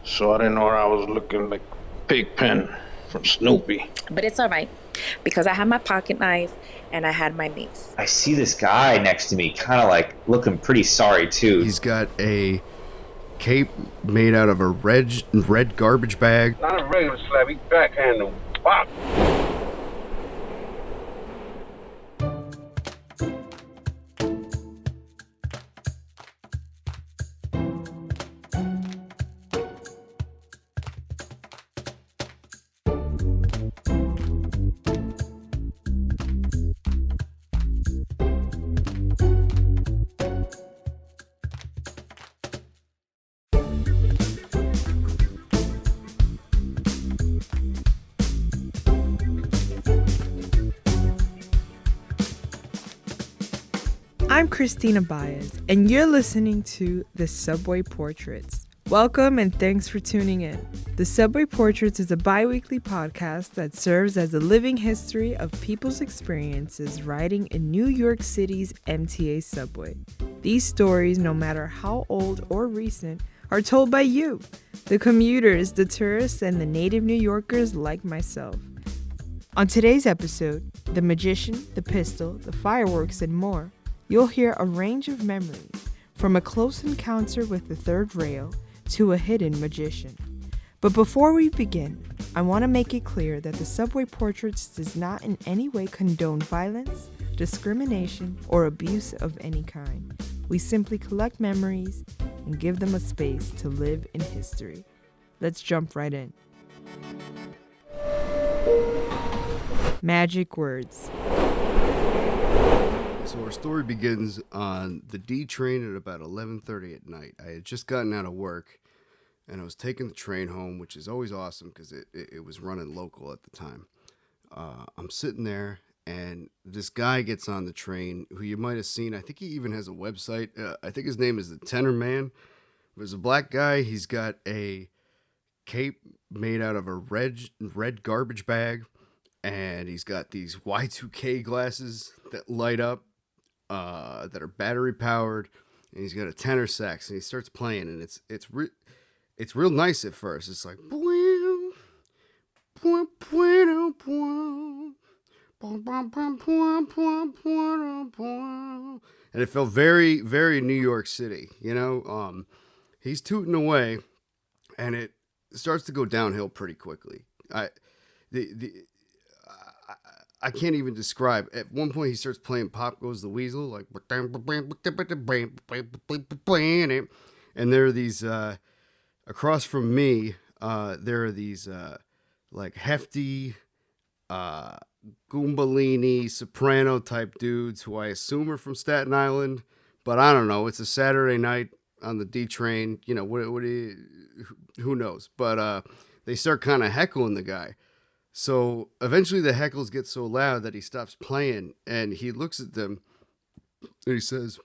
So I didn't know I was looking like Pigpen from Snoopy. But it's all right because I had my pocket knife and I had my mace. I see this guy next to me, kind of like looking pretty sorry too. He's got a cape made out of a red garbage bag. Not a regular slap, he backhand him. Pop! I'm Christina Baez, and you're listening to The Subway Portraits. Welcome and thanks for tuning in. The Subway Portraits is a bi-weekly podcast that serves as a living history of people's experiences riding in New York City's MTA subway. These stories, no matter how old or recent, are told by you, the commuters, the tourists, and the native New Yorkers like myself. On today's episode, the magician, the pistol, the fireworks, and more, you'll hear a range of memories, from a close encounter with the third rail to a hidden magician. But before we begin, I want to make it clear that the Subway Portraits does not in any way condone violence, discrimination, or abuse of any kind. We simply collect memories and give them a space to live in history. Let's jump right in. Magic words. So our story begins on the D train at about 11:30 at night. I had just gotten out of work, and I was taking the train home, which is always awesome because it was running local at the time. I'm sitting there, and this guy gets on the train, who you might have seen. I think he even has a website. I think his name is the Tenor Man. There's a black guy. He's got a cape made out of a red garbage bag, and he's got these Y2K glasses that light up. That are battery powered, and he's got a tenor sax, and he starts playing, and it's real nice at first. It's like and it felt very, very New York City, you know. He's tooting away, and it starts to go downhill pretty quickly. I can't even describe. At one point, he starts playing "Pop Goes the Weasel," like, and there are these across from me. There are these like hefty, Goombalini soprano type dudes who I assume are from Staten Island, but I don't know. It's a Saturday night on the D train. You know who knows? But they start kind of heckling the guy. So eventually the heckles get so loud that he stops playing, and he looks at them and he says,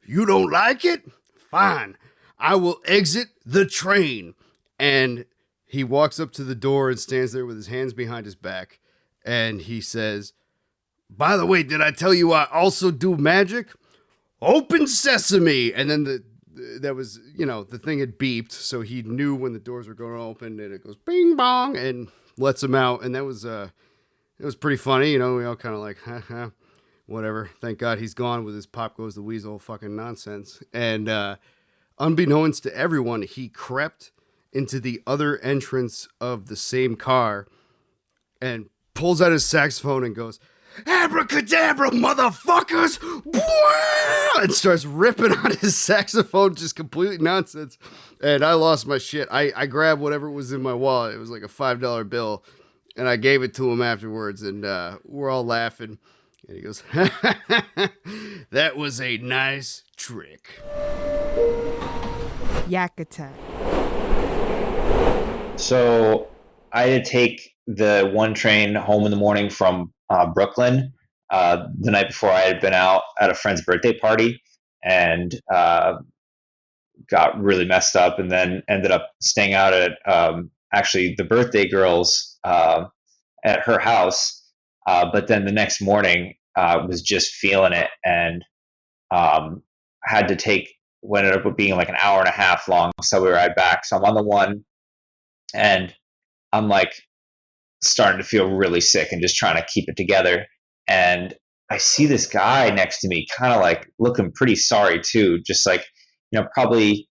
"You don't like it? Fine. I will exit the train." And he walks up to the door and stands there with his hands behind his back. And he says, "By the way, did I tell you I also do magic? Open sesame." And then that was, the thing had beeped, so he knew when the doors were going to open, and it goes bing bong and lets him out. And that was it was pretty funny, we all kind of like, ha, whatever. Thank God he's gone with his "Pop Goes the Weasel" fucking nonsense. And unbeknownst to everyone, he crept into the other entrance of the same car and pulls out his saxophone and goes, "Abracadabra, motherfuckers!" And starts ripping on his saxophone, just completely nonsense. And I lost my shit. I grabbed whatever was in my wallet. It was like a $5 bill. And I gave it to him afterwards. And we're all laughing. And he goes, "That was a nice trick." Yak Attack. So I had to take the one train home in the morning from Brooklyn. The night before, I had been out at a friend's birthday party and got really messed up, and then ended up staying out at actually the birthday girl's at her house. But then the next morning, was just feeling it, and had to take what ended up being like an hour and a half long subway ride back. So I'm on the one, and I'm like starting to feel really sick and just trying to keep it together. And I see this guy next to me, kind of like looking pretty sorry too, just like, probably,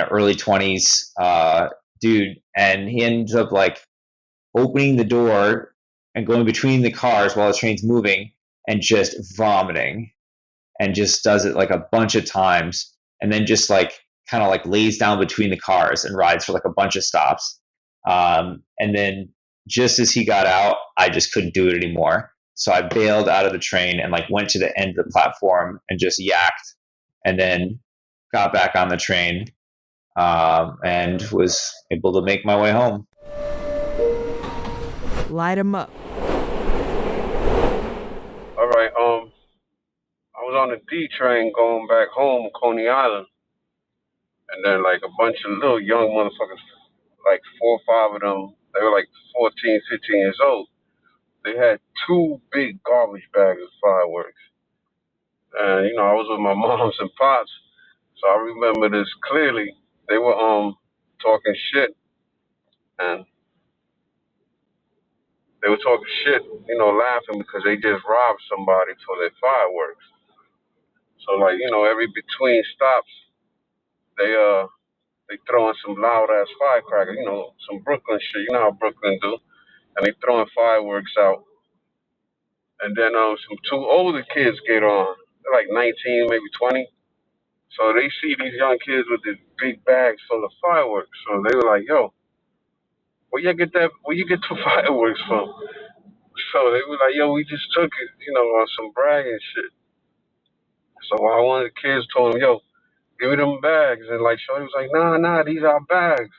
early 20s dude. And he ends up like opening the door and going between the cars while the train's moving and just vomiting, and just does it like a bunch of times, and then just like kind of like lays down between the cars and rides for like a bunch of stops. And then just as he got out, I just couldn't do it anymore. So I bailed out of the train and like went to the end of the platform and just yacked, and then got back on the train, and was able to make my way home. Light 'em up. All right. I was on the D train going back home, Coney Island, and then like a bunch of little young motherfuckers, like 4 or 5 of them. They were like 14, 15 years old. They had 2 big garbage bags of fireworks, and I was with my moms and pops, so I remember this clearly. They were talking shit, and they were talking shit, laughing because they just robbed somebody for their fireworks. So like, every between stops, they throwing some loud ass firecrackers, some Brooklyn shit. You know how Brooklyn do, and they throwing fireworks out. And then some 2 older kids get on. They're like 19, maybe 20. So they see these young kids with these big bags full of fireworks. So they were like, "Yo, where you get the fireworks from?" So they were like, "Yo, we just took it, on some bragging shit." So one of the kids told him, "Yo, give me them bags." And like Shorty was like, "Nah, these are bags."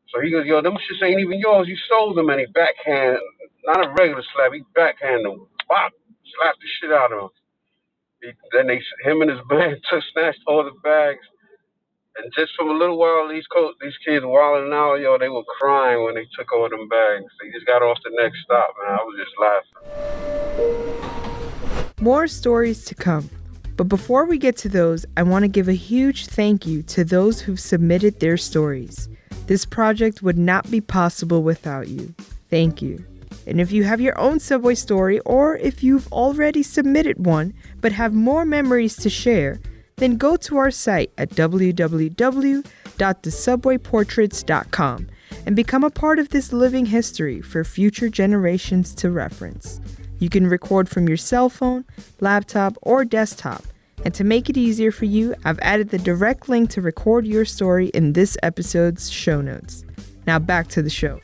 So he goes, "Yo, them shits ain't even yours. You sold them." And he backhand, not a regular slap, he backhand them. Bop, slapped the shit out of him. Then him and his band snatched all the bags. And just from a little while, these kids wilding out, yo, they were crying when they took all them bags. They just got off the next stop, man. I was just laughing. More stories to come. But before we get to those, I want to give a huge thank you to those who've submitted their stories. This project would not be possible without you. Thank you. And if you have your own subway story, or if you've already submitted one but have more memories to share, then go to our site at www.thesubwayportraits.com and become a part of this living history for future generations to reference. You can record from your cell phone, laptop, or desktop. And to make it easier for you, I've added the direct link to record your story in this episode's show notes. Now back to the show.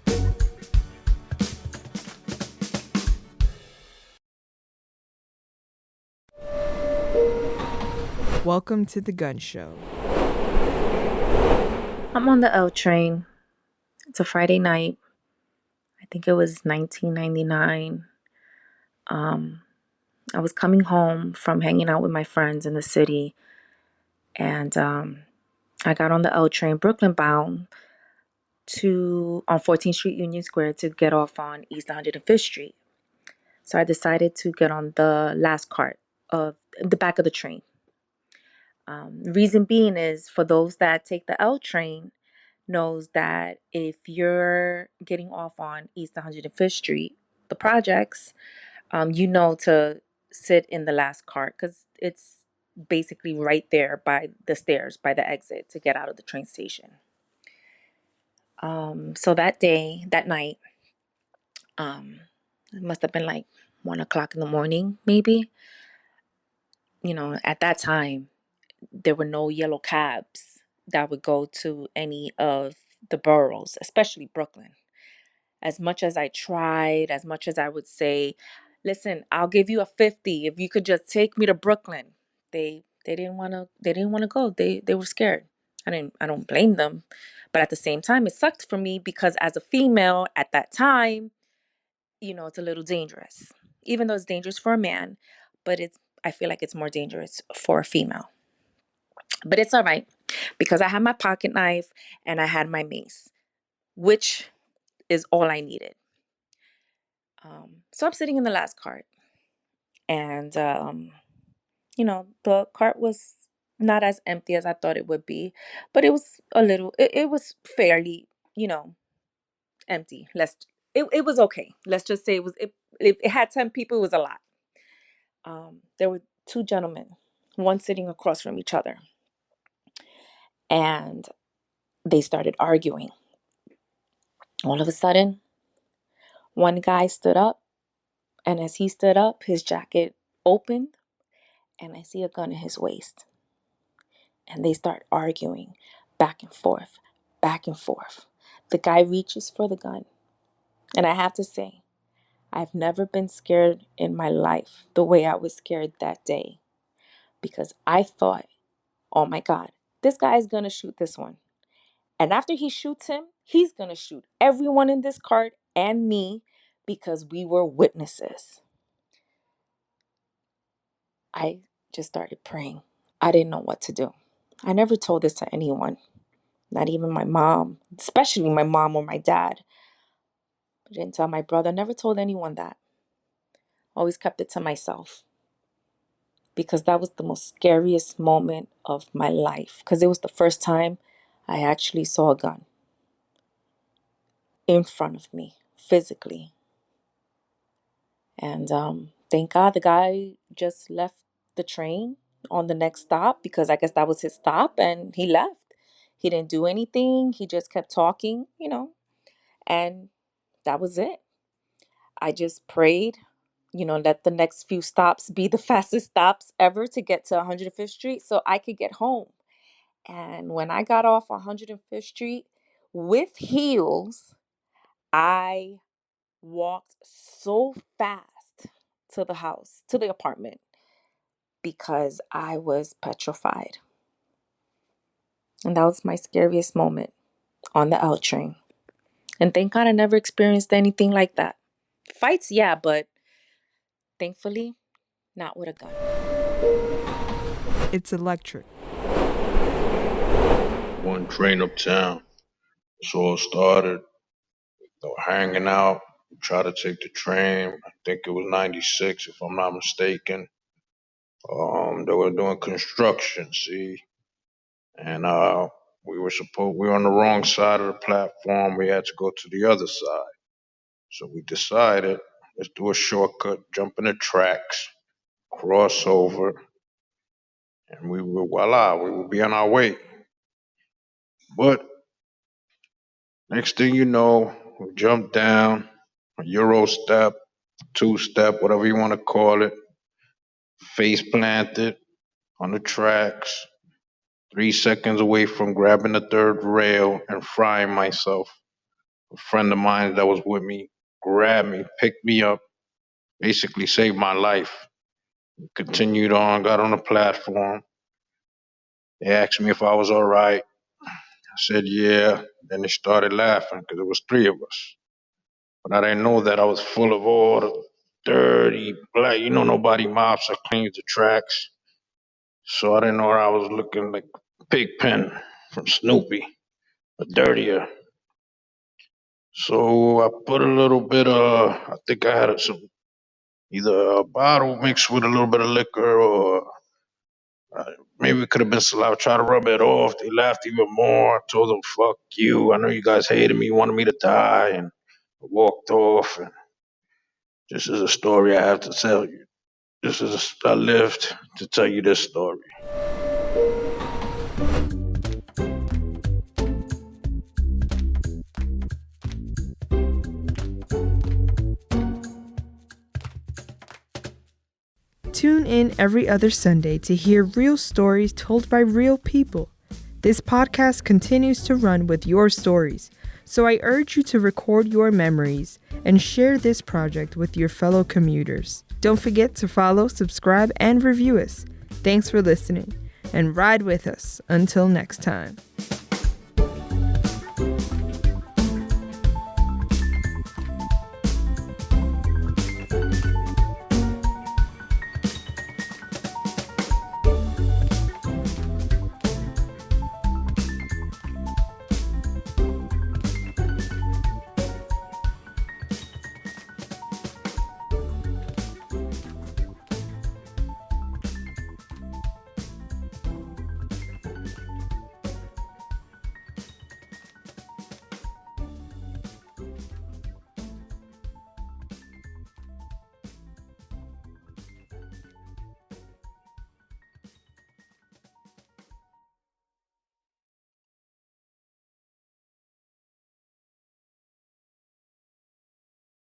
Welcome to the Gun Show. I'm on the L train. It's a Friday night. I think it was 1999. I was coming home from hanging out with my friends in the city, and I got on the L train, Brooklyn bound, on 14th Street, Union Square, to get off on East 105th Street. So I decided to get on the last cart of the back of the train. Reason being is, for those that take the L train, knows that if you're getting off on East 105th Street, the projects, to sit in the last cart because it's basically right there by the stairs, by the exit to get out of the train station. So that night, it must have been like 1 o'clock in the morning, maybe. At that time, there were no yellow cabs that would go to any of the boroughs, especially Brooklyn. As much as I tried, as much as I would say, "Listen, I'll give you a 50 if you could just take me to Brooklyn," they didn't want to go. They were scared. I don't blame them. But at the same time, it sucked for me because as a female at that time, it's a little dangerous. Even though it's dangerous for a man, but I feel like it's more dangerous for a female. But it's all right because I had my pocket knife and I had my mace, which is all I needed. So I'm sitting in the last cart, and the cart was Not as empty as I thought it would be, but it was a little, it was fairly, empty. It was okay. Let's just say if it had 10 people, it was a lot. There were two gentlemen, one sitting across from each other, and they started arguing. All of a sudden, one guy stood up, and as he stood up, his jacket opened, and I see a gun in his waist. And they start arguing back and forth, back and forth. The guy reaches for the gun. And I have to say, I've never been scared in my life the way I was scared that day. Because I thought, oh my God, this guy is going to shoot this one. And after he shoots him, he's going to shoot everyone in this cart and me because we were witnesses. I just started praying. I didn't know what to do. I never told this to anyone, not even my mom, especially my mom or my dad. I didn't tell my brother, never told anyone that. Always kept it to myself because that was the most scariest moment of my life because it was the first time I actually saw a gun in front of me physically. And thank God the guy just left the train on the next stop because I guess that was his stop and he left. He didn't do anything. He just kept talking, and that was it. I just prayed, let the next few stops be the fastest stops ever to get to 105th Street so I could get home. And when I got off 105th Street with heels, I walked so fast to the house, to the apartment, because I was petrified. And that was my scariest moment on the L train. And thank God I never experienced anything like that. Fights, yeah, but thankfully, not with a gun. It's electric. One train uptown. So it started. They were hanging out. Tried to take the train. I think it was 96, if I'm not mistaken. They were doing construction, see, and we were on the wrong side of the platform. We had to go to the other side. So we decided, let's do a shortcut, jump in the tracks, cross over, and we would be on our way. But next thing you know, we jumped down, a Euro step, two step, whatever you want to call it, face planted on the tracks, 3 seconds away from grabbing the third rail and frying myself. A friend of mine that was with me grabbed me, picked me up, basically saved my life. Continued on, got on the platform. They asked me if I was all right. I said, yeah. Then they started laughing because it was three of us. But I didn't know that I was full of all the dirty black. Nobody mops or cleans the tracks. So I didn't know I was looking like Pigpen from Snoopy, but dirtier. So I put a little bit of, I think I had either a bottle mixed with a little bit of liquor or maybe it could have been saliva. Try to rub it off. They laughed even more. I told them, fuck you. I know you guys hated me, wanted me to die, and I walked off. And this is a story I have to tell you. I lived to tell you this story. Tune in every other Sunday to hear real stories told by real people. This podcast continues to run with your stories, so I urge you to record your memories and share this project with your fellow commuters. Don't forget to follow, subscribe, and review us. Thanks for listening, and ride with us until next time.